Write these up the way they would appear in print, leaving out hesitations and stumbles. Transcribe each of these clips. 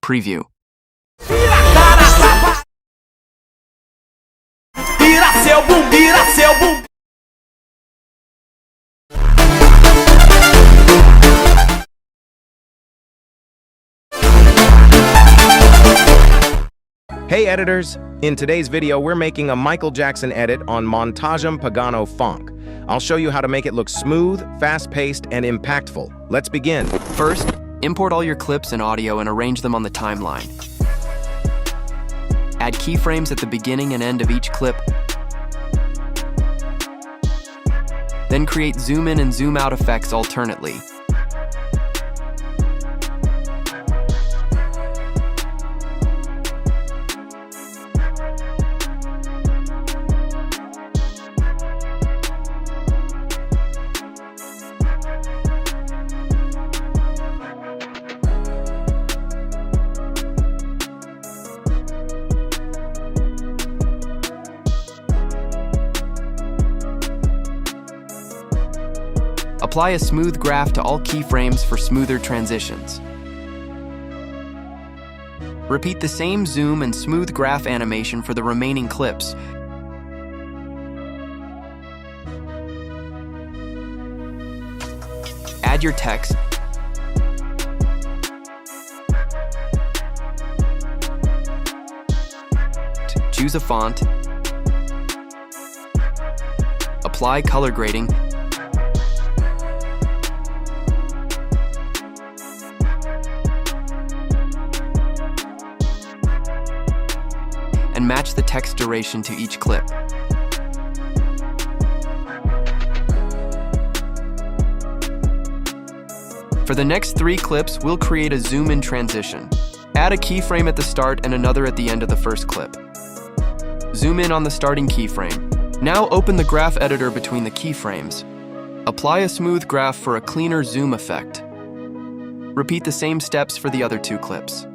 Preview. Hey editors! In today's video, we're making a Michael Jackson edit on Montagem Pagano Funk. I'll show you how to make it look smooth, fast-paced, and impactful. Let's begin. First, import all your clips and audio and arrange them on the timeline. Add keyframes at the beginning and end of each clip. Then create zoom in and zoom out effects alternately. Apply a smooth graph to all keyframes for smoother transitions. Repeat the same zoom and smooth graph animation for the remaining clips. Add your text. Choose a font. Apply color grading. And match the text duration to each clip. For the next 3 clips, we'll create a zoom-in transition. Add a keyframe at the start and another at the end of the first clip. Zoom in on the starting keyframe. Now open the graph editor between the keyframes. Apply a smooth graph for a cleaner zoom effect. Repeat the same steps for the other 2 clips.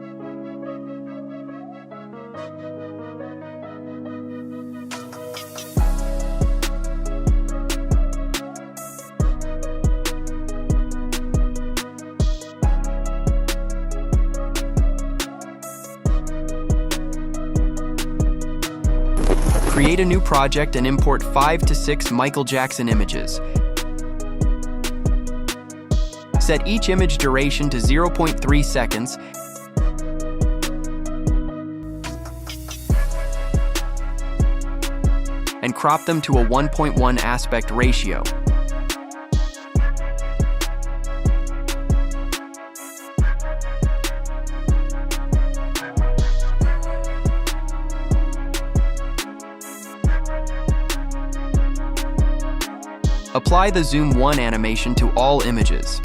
Create a new project and import 5 to 6 Michael Jackson images. Set each image duration to 0.3 seconds and crop them to a 1.1 aspect ratio. Apply the Zoom 1 animation to all images.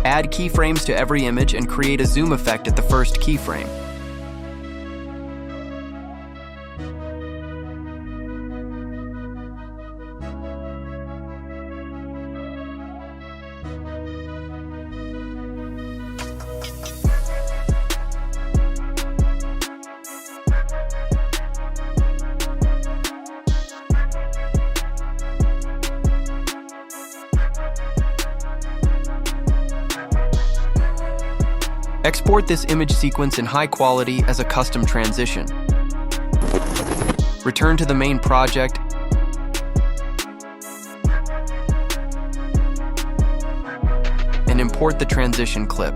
Add keyframes to every image and create a zoom effect at the first keyframe. Export this image sequence in high quality as a custom transition. Return to the main project and import the transition clip.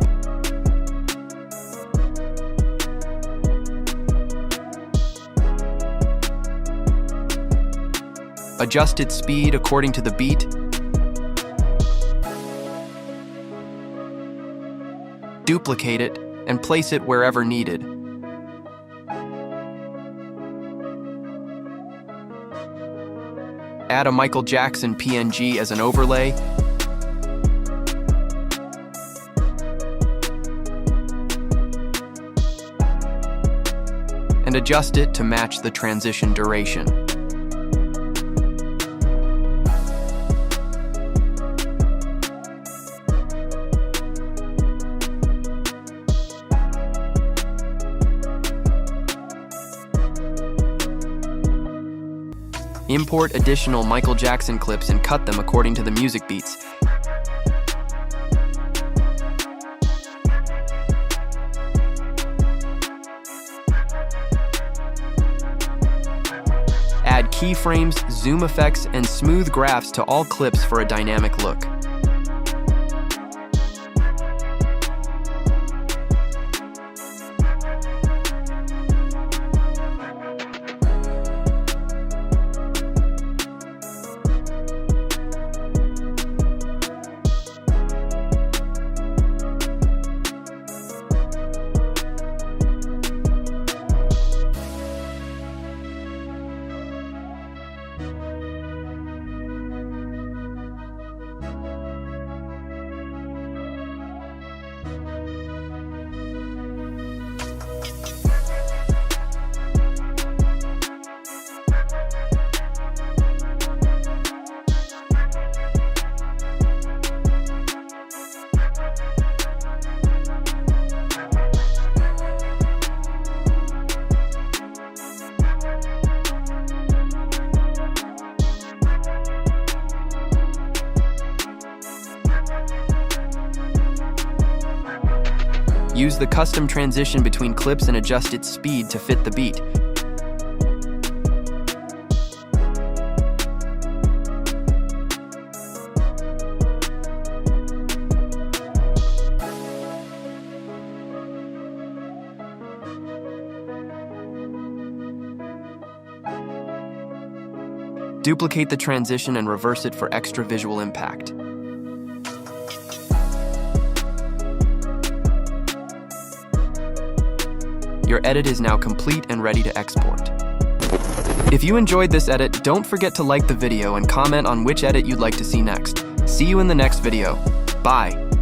Adjust its speed according to the beat. Duplicate it and place it wherever needed. Add a Michael Jackson PNG as an overlay. And adjust it to match the transition duration. Import additional Michael Jackson clips and cut them according to the music beats. Add keyframes, zoom effects, and smooth graphs to all clips for a dynamic look. Use the custom transition between clips and adjust its speed to fit the beat. Duplicate the transition and reverse it for extra visual impact. Your edit is now complete and ready to export. If you enjoyed this edit, don't forget to like the video and comment on which edit you'd like to see next. See you in the next video. Bye.